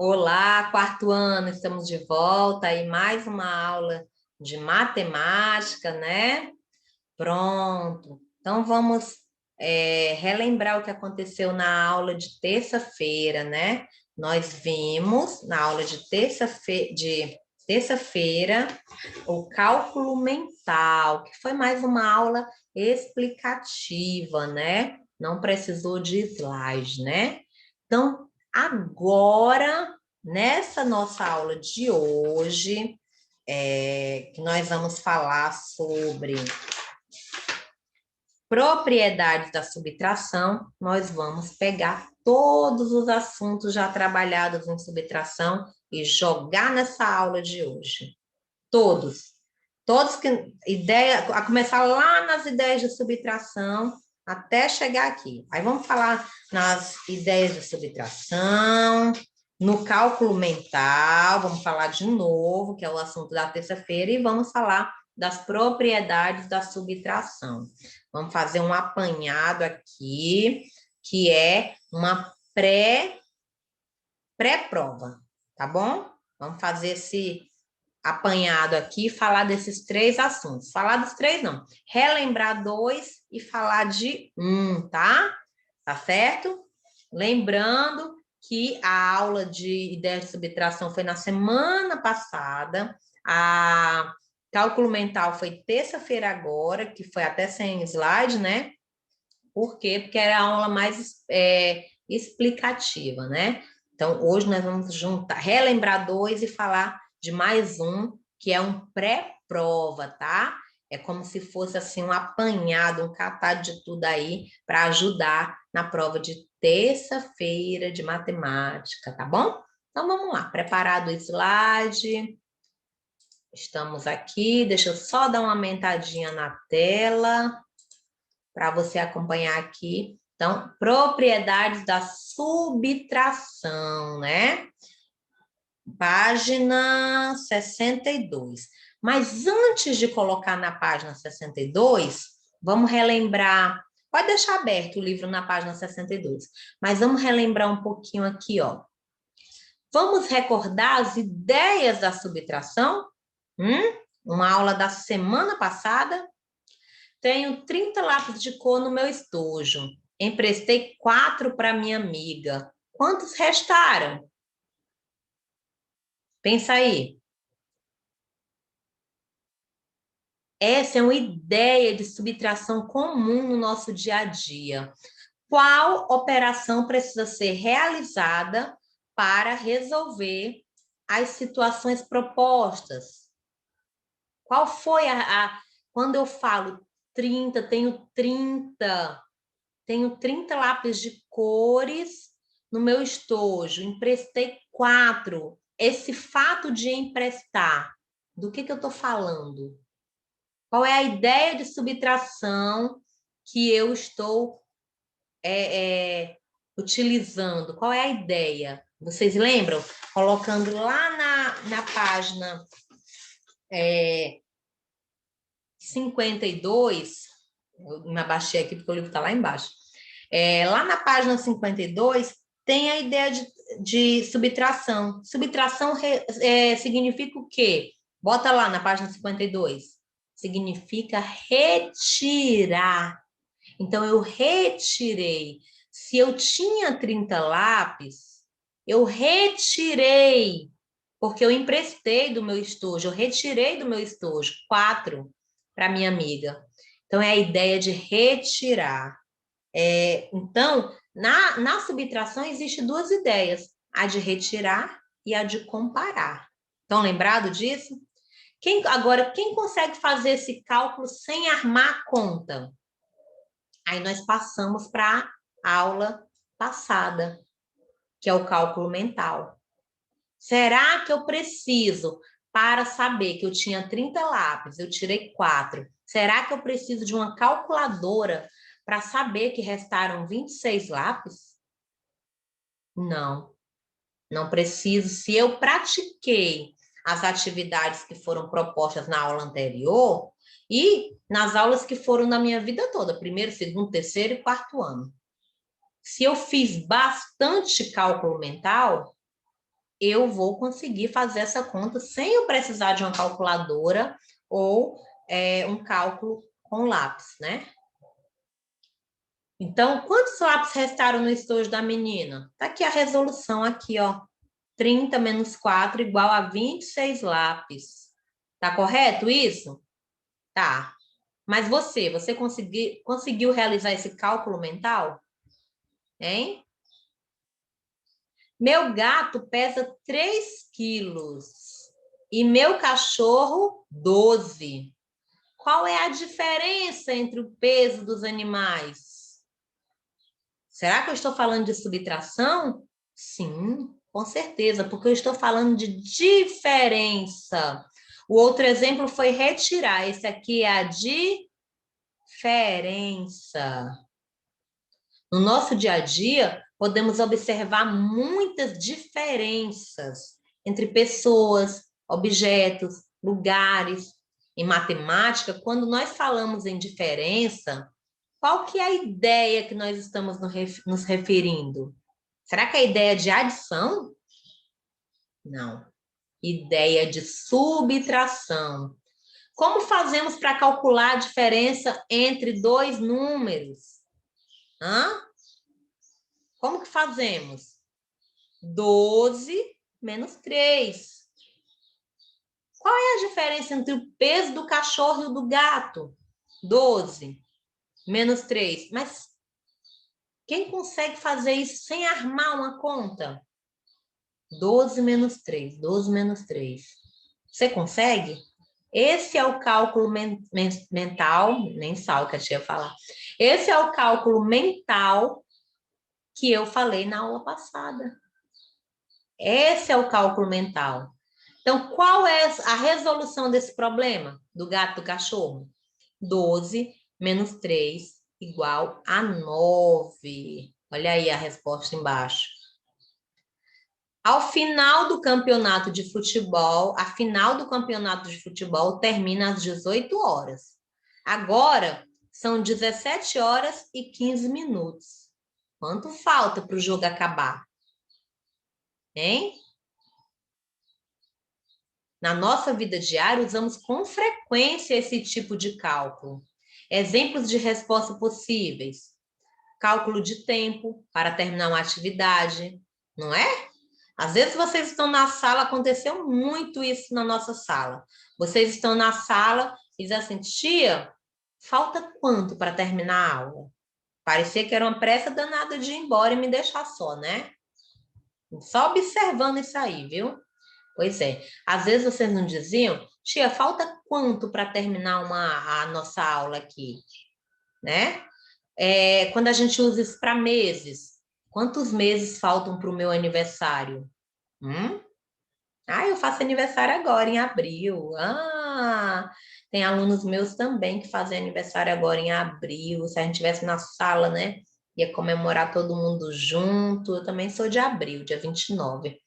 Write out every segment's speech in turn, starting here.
Olá, quarto ano, estamos de volta aí mais uma aula de matemática, né? Pronto. Então vamos relembrar o que aconteceu na aula de terça-feira, né? Nós vimos na aula de terça-feira o cálculo mental, que foi mais uma aula explicativa, né? Não precisou de slide, né? Então, agora, nessa nossa aula de hoje, que nós vamos falar sobre propriedades da subtração, nós vamos pegar todos os assuntos já trabalhados em subtração e jogar nessa aula de hoje. Todos. Todos que ideia, a começar lá nas ideias de subtração até chegar aqui. Aí vamos falar nas ideias de subtração, no cálculo mental, vamos falar de novo, que é o assunto da terça-feira, e vamos falar das propriedades da subtração. Vamos fazer um apanhado aqui, que é uma pré-prova, tá bom? Vamos fazer esse apanhado aqui e falar desses três assuntos. Falar dos três, não. Relembrar dois e falar de um, tá? Tá certo? Lembrando que a aula de ideias de subtração foi na semana passada, a cálculo mental foi terça-feira agora, que foi até sem slide, né? Por quê? Porque era a aula mais explicativa, né? Então, hoje nós vamos juntar, relembrar dois e falar de mais um, que é um pré-prova, tá? É como se fosse assim um apanhado, um catado de tudo aí para ajudar na prova de terça-feira de matemática, tá bom? Então vamos lá, preparado o slide. Estamos aqui, deixa eu só dar uma aumentadinha na tela para você acompanhar aqui. Então, propriedades da subtração, né? Página 62. Mas antes de colocar na página 62, vamos relembrar. Pode deixar aberto o livro na página 62, mas vamos relembrar um pouquinho aqui, ó. Vamos recordar as ideias da subtração? Uma aula da semana passada. Tenho 30 lápis de cor no meu estojo. Emprestei 4 para minha amiga. Quantos restaram? Pensa aí. Essa é uma ideia de subtração comum no nosso dia a dia. Qual operação precisa ser realizada para resolver as situações propostas? Qual foi quando eu falo 30, tenho 30 lápis de cores no meu estojo, emprestei 4. Esse fato de emprestar, do que eu estou falando? Qual é a ideia de subtração que eu estou utilizando? Qual é a ideia? Vocês lembram? Colocando lá na página 52, eu me abaixei aqui porque o livro está lá embaixo. Lá na página 52, tem a ideia de subtração. Subtração significa o quê? Bota lá na página 52. Significa retirar. Então, eu retirei. Se eu tinha 30 lápis, eu retirei, porque eu emprestei do meu estojo, eu retirei do meu estojo 4 para minha amiga. Então, é a ideia de retirar. Então, na subtração, existem duas ideias, a de retirar e a de comparar. Estão lembrados disso? Agora, quem consegue fazer esse cálculo sem armar a conta? Aí nós passamos para a aula passada, que é o cálculo mental. Será que eu preciso, para saber que eu tinha 30 lápis, eu tirei 4, será que eu preciso de uma calculadora para saber que restaram 26 lápis? Não, não preciso. Se eu pratiquei as atividades que foram propostas na aula anterior e nas aulas que foram na minha vida toda, primeiro, segundo, terceiro e quarto ano. Se eu fiz bastante cálculo mental, eu vou conseguir fazer essa conta sem eu precisar de uma calculadora ou um cálculo com lápis, né? Então, quantos lápis restaram no estojo da menina? Tá aqui a resolução aqui, ó. 30 menos 4 igual a 26 lápis. Tá correto isso? Tá. Mas você conseguiu realizar esse cálculo mental? Hein? Meu gato pesa 3 quilos e meu cachorro 12. Qual é a diferença entre o peso dos animais? Será que eu estou falando de subtração? Sim, com certeza, porque eu estou falando de diferença. O outro exemplo foi retirar. Esse aqui é a diferença. No nosso dia a dia, podemos observar muitas diferenças entre pessoas, objetos, lugares. Em matemática, quando nós falamos em diferença, qual que é a ideia que nós estamos nos referindo? Será que é a ideia de adição? Não. Ideia de subtração. Como fazemos para calcular a diferença entre dois números? Hã? Como que fazemos? 12 menos 3. Qual é a diferença entre o peso do cachorro e o do gato? 12 menos 3. Mas quem consegue fazer isso sem armar uma conta? 12 menos 3. 12 menos 3. Você consegue? Esse é o cálculo mental, mensal que a tia ia falar. Esse é o cálculo mental que eu falei na aula passada. Esse é o cálculo mental. Então, qual é a resolução desse problema do gato e do cachorro? 12 menos 3 igual a 9. Olha aí a resposta embaixo. Ao final do campeonato de futebol, a final do campeonato de futebol termina às 18 horas. Agora são 17 horas e 15 minutos. Quanto falta para o jogo acabar? Hein? Na nossa vida diária, usamos com frequência esse tipo de cálculo. Exemplos de resposta possíveis: cálculo de tempo para terminar uma atividade, não é? Às vezes vocês estão na sala, aconteceu muito isso na nossa sala. Vocês estão na sala e dizem assim, tia, falta quanto para terminar a aula? Parecia que era uma pressa danada de ir embora e me deixar só, né? Só observando isso aí, viu? Pois é. Às vezes vocês não diziam, tia, falta quanto para terminar a nossa aula aqui? Né? Quando a gente usa isso para meses, quantos meses faltam para o meu aniversário? Eu faço aniversário agora, em abril. Tem alunos meus também que fazem aniversário agora em abril. Se a gente estivesse na sala, né? Ia comemorar todo mundo junto. Eu também sou de abril, dia 29.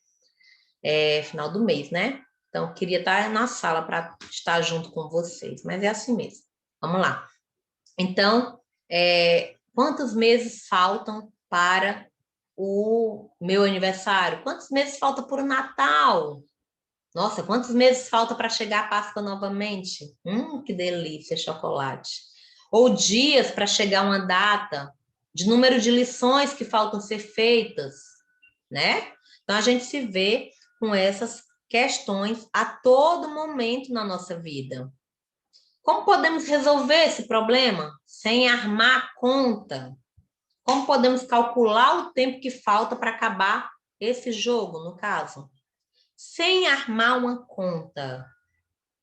Final do mês, né? Então, eu queria estar na sala para estar junto com vocês. Mas é assim mesmo. Vamos lá. Então, quantos meses faltam para o meu aniversário? Quantos meses falta para o Natal? Nossa, quantos meses falta para chegar a Páscoa novamente? Que delícia, chocolate. Ou dias para chegar uma data, de número de lições que faltam ser feitas, né? Então, a gente se vê com essas questões a todo momento na nossa vida. Como podemos resolver esse problema sem armar a conta? Como podemos calcular o tempo que falta para acabar esse jogo, no caso? Sem armar uma conta,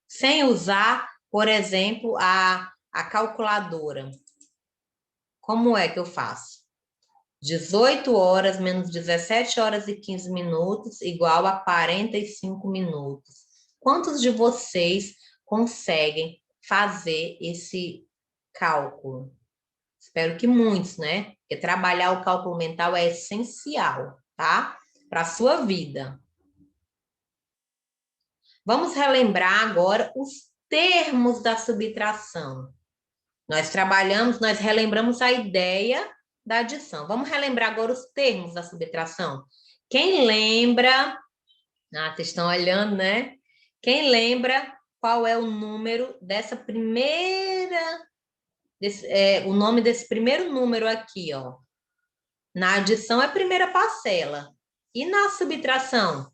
sem usar, por exemplo, a calculadora. Como é que eu faço? 18 horas menos 17 horas e 15 minutos igual a 45 minutos. Quantos de vocês conseguem fazer esse cálculo? Espero que muitos, né? Porque trabalhar o cálculo mental é essencial, tá? Para a sua vida. Vamos relembrar agora os termos da subtração. Nós relembramos a ideia da adição. Vamos relembrar agora os termos da subtração. Quem lembra Ah, vocês estão olhando, né? Quem lembra qual é o número dessa primeira... o nome desse primeiro número aqui, ó. Na adição é primeira parcela. E na subtração?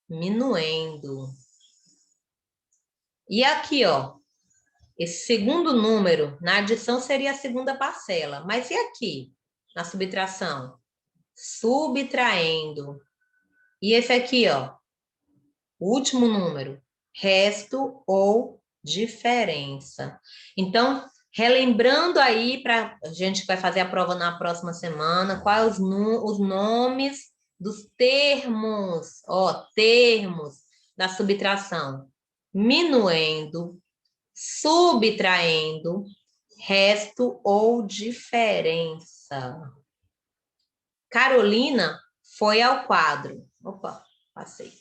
Minuendo. E aqui, ó. Esse segundo número, na adição seria a segunda parcela. Mas e aqui, na subtração? Subtraindo. E esse aqui, ó, o último número, resto ou diferença. Então, relembrando aí, para a gente que vai fazer a prova na próxima semana, quais os nomes dos termos, ó, termos da subtração. Minuendo, subtraindo, resto ou diferença. Carolina foi ao quadro. Opa, passei.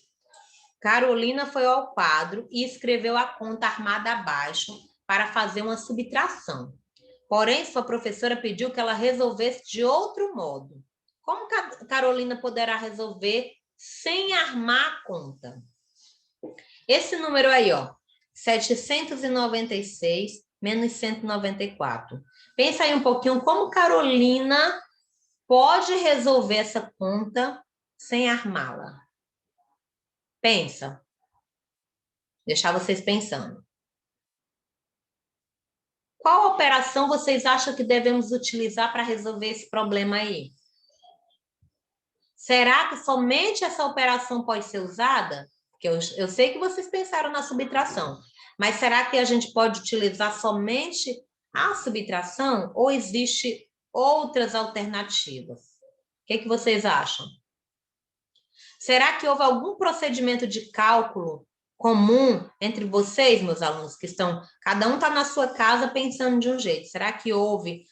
Carolina foi ao quadro e escreveu a conta armada abaixo para fazer uma subtração. Porém, sua professora pediu que ela resolvesse de outro modo. Como Carolina poderá resolver sem armar a conta? Esse número aí, ó, 796 menos 194. Pensa aí um pouquinho como Carolina pode resolver essa conta sem armá-la. Pensa. Deixar vocês pensando. Qual operação vocês acham que devemos utilizar para resolver esse problema aí? Será que somente essa operação pode ser usada? Porque eu sei que vocês pensaram na subtração, mas será que a gente pode utilizar somente a subtração ou existe outras alternativas? O que vocês acham? Será que houve algum procedimento de cálculo comum entre vocês, meus alunos, que estão... Cada um está na sua casa pensando de um jeito. Será que houve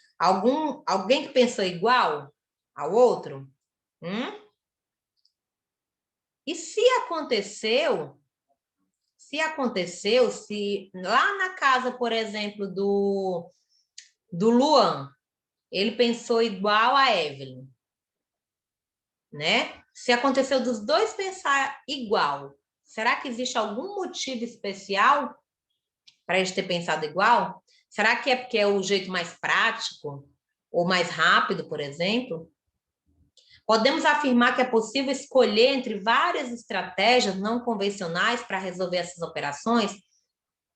alguém que pensou igual ao outro? E se lá na casa, por exemplo, do Luan, ele pensou igual a Evelyn, né? Se aconteceu dos dois pensar igual, será que existe algum motivo especial para eles ter pensado igual? Será que é porque é o jeito mais prático ou mais rápido, por exemplo? Podemos afirmar que é possível escolher entre várias estratégias não convencionais para resolver essas operações?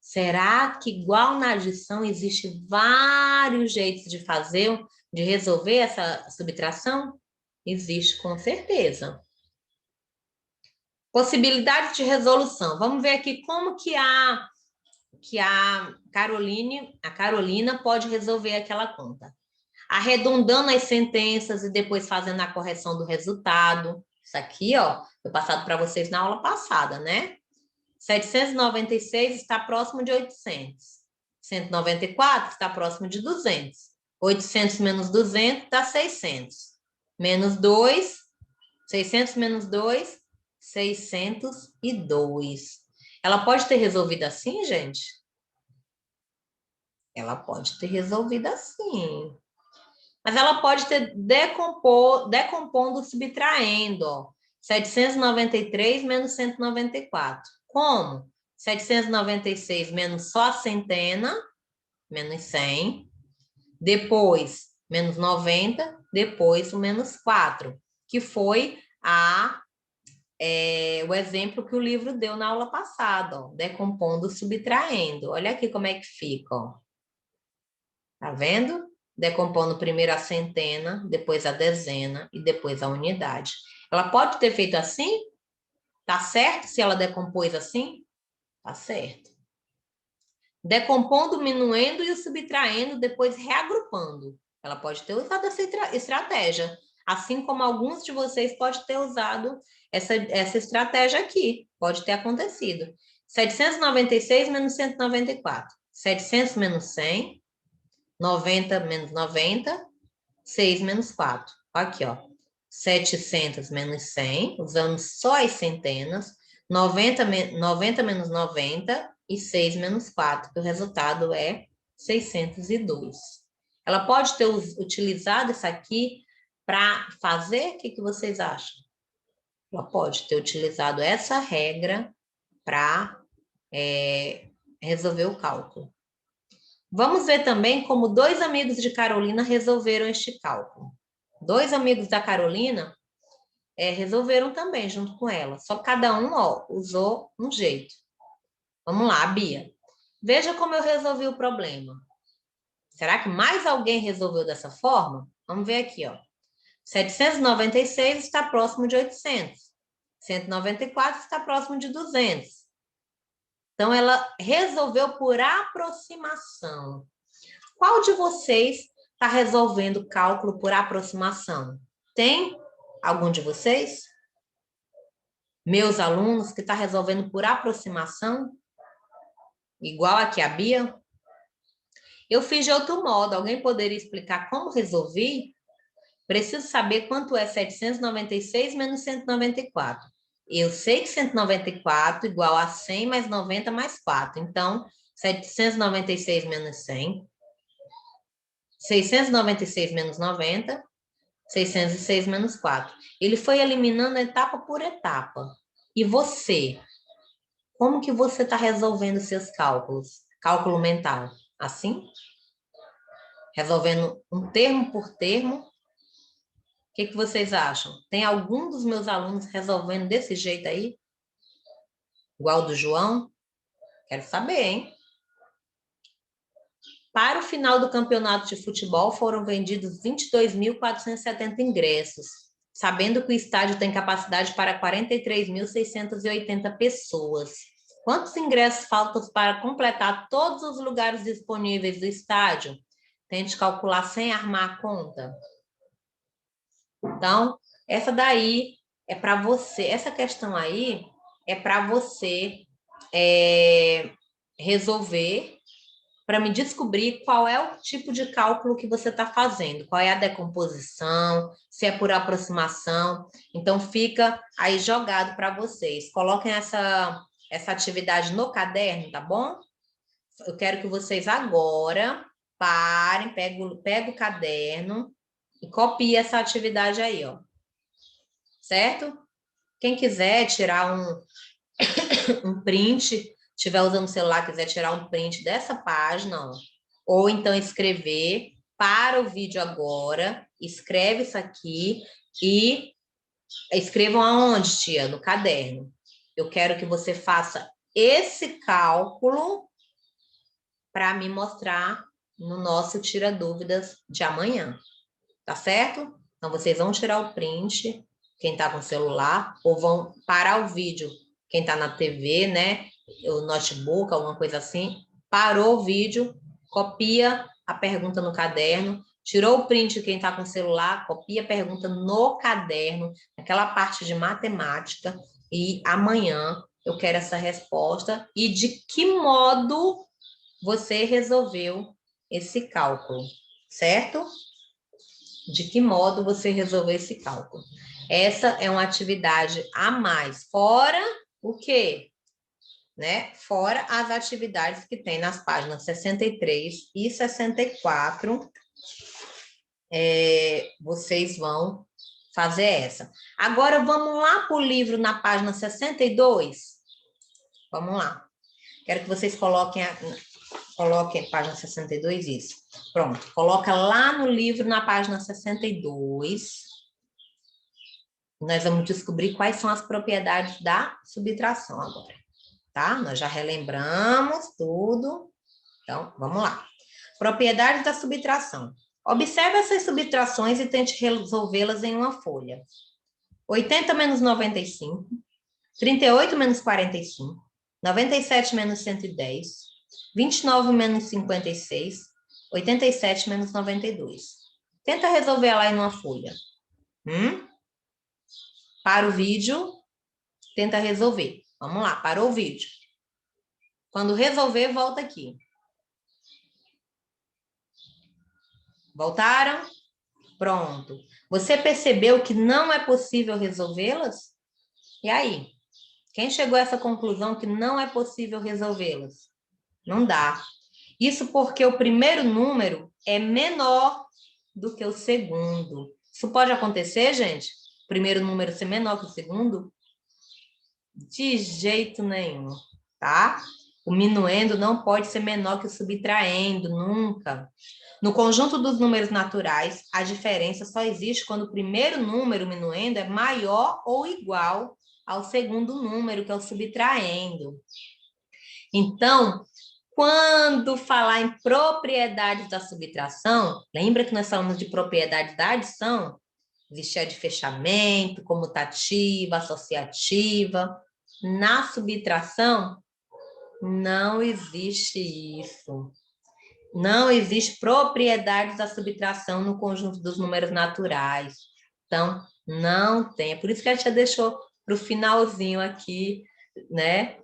Será que, igual na adição, existe vários jeitos de resolver essa subtração? Existe, com certeza. Possibilidade de resolução. Vamos ver aqui como que a Carolina pode resolver aquela conta. Arredondando as sentenças e depois fazendo a correção do resultado. Isso aqui, ó, foi passado para vocês na aula passada, né? 796 está próximo de 800. 194 está próximo de 200. 800 menos 200 dá 600. Menos 2, 600 menos 2, 602. Ela pode ter resolvido assim, gente? Ela pode ter resolvido assim. Mas ela pode ter decompondo, subtraindo, ó. 793 menos 194. Como? 796 menos só a centena, menos 100. Depois, menos 90. Depois, o menos 4, que foi o exemplo que o livro deu na aula passada, ó. Decompondo, subtraindo. Olha aqui como é que fica, ó. Tá vendo? Decompondo primeiro a centena, depois a dezena e depois a unidade. Ela pode ter feito assim? Tá certo se ela decompôs assim? Tá certo. Decompondo o minuendo e o subtraindo, depois reagrupando. Ela pode ter usado essa estratégia. Assim como alguns de vocês podem ter usado essa estratégia aqui. Pode ter acontecido. 796 menos 194. 700 menos 100. 90 menos 90, 6 menos 4. Aqui, ó. 700 menos 100, usamos só as centenas. 90 menos 90 e 6 menos 4, que o resultado é 602. Ela pode ter utilizado isso aqui para fazer? O que vocês acham? Ela pode ter utilizado essa regra para resolver o cálculo. Vamos ver também como dois amigos de Carolina resolveram este cálculo. Dois amigos da Carolina resolveram também junto com ela, só que cada um usou um jeito. Vamos lá, Bia. Veja como eu resolvi o problema. Será que mais alguém resolveu dessa forma? Vamos ver aqui, ó. 796 está próximo de 800. 194 está próximo de 200. Então, ela resolveu por aproximação. Qual de vocês está resolvendo cálculo por aproximação? Tem algum de vocês? Meus alunos que está resolvendo por aproximação? Igual aqui a Bia? Eu fiz de outro modo. Alguém poderia explicar como resolvi? Preciso saber quanto é 796 menos 194. Eu sei que 194 igual a 100 mais 90 mais 4. Então, 796 menos 100. 696 menos 90. 606 menos 4. Ele foi eliminando etapa por etapa. E você? Como que você está resolvendo seus cálculos? Cálculo mental. Assim? Resolvendo um termo por termo? O que vocês acham? Tem algum dos meus alunos resolvendo desse jeito aí? Igual do João? Quero saber, hein? Para o final do campeonato de futebol, foram vendidos 22.470 ingressos, sabendo que o estádio tem capacidade para 43.680 pessoas. Quantos ingressos faltam para completar todos os lugares disponíveis do estádio? Tente calcular sem armar a conta. Então, essa daí é para você, essa questão aí é para você resolver, para me descobrir qual é o tipo de cálculo que você está fazendo, qual é a decomposição, se é por aproximação. Então, fica aí jogado para vocês. Coloquem essa atividade no caderno, tá bom? Eu quero que vocês agora parem, pega o caderno e copiem essa atividade aí, ó. Certo? Quem quiser tirar um print, estiver usando o celular, quiser tirar um print dessa página, ó, ou então escrever, para o vídeo agora, escreve isso aqui e escrevam aonde, tia? No caderno. Eu quero que você faça esse cálculo para me mostrar no nosso Tira Dúvidas de amanhã, tá certo? Então, vocês vão tirar o print, quem está com o celular, ou vão parar o vídeo, quem está na TV, né? O notebook, alguma coisa assim, parou o vídeo, copia a pergunta no caderno, tirou o print quem está com o celular, copia a pergunta no caderno, aquela parte de matemática, e amanhã eu quero essa resposta e de que modo você resolveu esse cálculo, certo? De que modo você resolveu esse cálculo. Essa é uma atividade a mais, fora o quê? Né? Fora as atividades que tem nas páginas 63 e 64, vocês vão fazer essa. Agora, vamos lá para o livro na página 62? Vamos lá. Quero que vocês coloquem página 62, isso. Pronto, coloca lá no livro, na página 62. Nós vamos descobrir quais são as propriedades da subtração agora, tá? Nós já relembramos tudo. Então, vamos lá. Propriedades da subtração. Observe essas subtrações e tente resolvê-las em uma folha. 80 menos 95, 38 menos 45, 97 menos 110, 29 menos 56, 87 menos 92. Tenta resolver ela aí numa folha. Para o vídeo, tenta resolver. Vamos lá, parou o vídeo. Quando resolver, volta aqui. Voltaram? Pronto. Você percebeu que não é possível resolvê-las? E aí? Quem chegou a essa conclusão que não é possível resolvê-las? Não dá. Isso porque o primeiro número é menor do que o segundo. Isso pode acontecer, gente? o primeiro número ser menor que o segundo? De jeito nenhum, tá? O minuendo não pode ser menor que o subtraendo, nunca. No conjunto dos números naturais, a diferença só existe quando o primeiro número, o minuendo, é maior ou igual ao segundo número, que é o subtraendo. Então, quando falar em propriedades da subtração, lembra que nós falamos de propriedades da adição? Existe a de fechamento, comutativa, associativa. Na subtração, não existe isso. Não existe propriedades da subtração no conjunto dos números naturais. Então, não tem. É por isso que a tia deixou para o finalzinho aqui, né?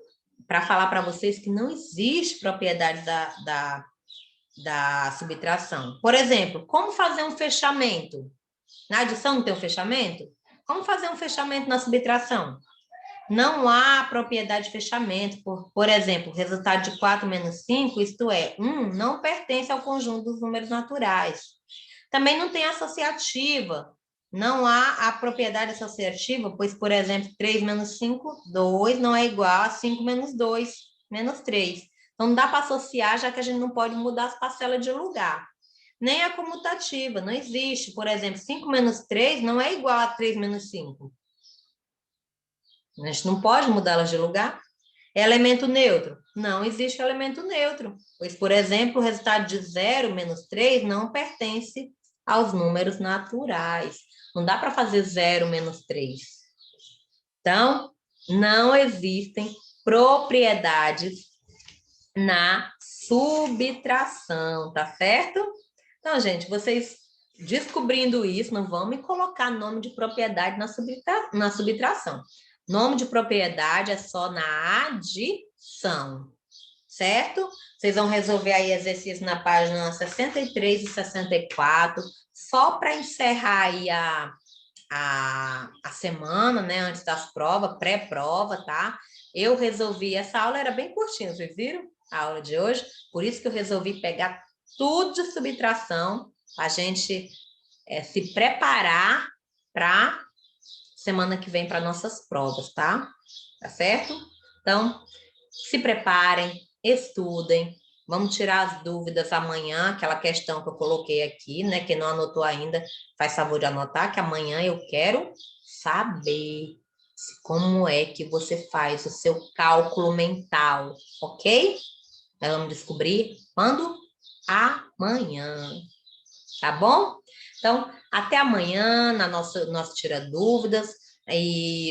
Para falar para vocês que não existe propriedade da subtração. Por exemplo, como fazer um fechamento? Na adição não tem um fechamento? Como fazer um fechamento na subtração? Não há propriedade de fechamento. Por exemplo, o resultado de 4 menos 5, isto é, 1, não pertence ao conjunto dos números naturais. Também não tem associativa. Não há a propriedade associativa, pois, por exemplo, 3 menos 5, 2, não é igual a 5 menos 2, menos 3. Então, não dá para associar, já que a gente não pode mudar as parcelas de lugar. Nem a comutativa, não existe. Por exemplo, 5 menos 3 não é igual a 3 menos 5. A gente não pode mudá-las de lugar. É elemento neutro? Não existe elemento neutro, pois, por exemplo, o resultado de 0 menos 3 não pertence aos números naturais. Não dá para fazer 0 menos 3. Então, não existem propriedades na subtração, tá certo? Então, gente, vocês descobrindo isso, não vão me colocar nome de propriedade na subtração. Nome de propriedade é só na adição, certo? Vocês vão resolver aí exercício na página 63 e 64, só para encerrar aí a semana, né, antes das provas, pré-prova, tá? Eu resolvi, essa aula era bem curtinha, vocês viram? A aula de hoje, por isso que eu resolvi pegar tudo de subtração, a gente se preparar para semana que vem para nossas provas, tá? Tá certo? Então, se preparem, estudem, vamos tirar as dúvidas amanhã, aquela questão que eu coloquei aqui, né? Quem não anotou ainda, faz favor de anotar, que amanhã eu quero saber como é que você faz o seu cálculo mental, ok? Nós vamos descobrir quando? Amanhã, tá bom? Então, até amanhã na nossa Tira Dúvidas,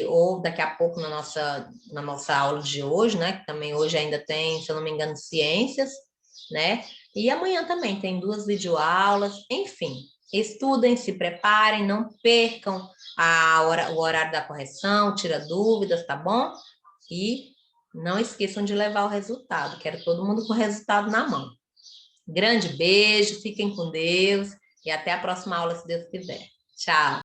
ou daqui a pouco na nossa aula de hoje, né? Que também hoje ainda tem, se eu não me engano, ciências, né? E amanhã também tem 2 videoaulas, enfim. Estudem, se preparem, não percam o horário da correção, tira dúvidas, tá bom? E não esqueçam de levar o resultado. Quero todo mundo com o resultado na mão. Grande beijo, fiquem com Deus e até a próxima aula, se Deus quiser. Tchau!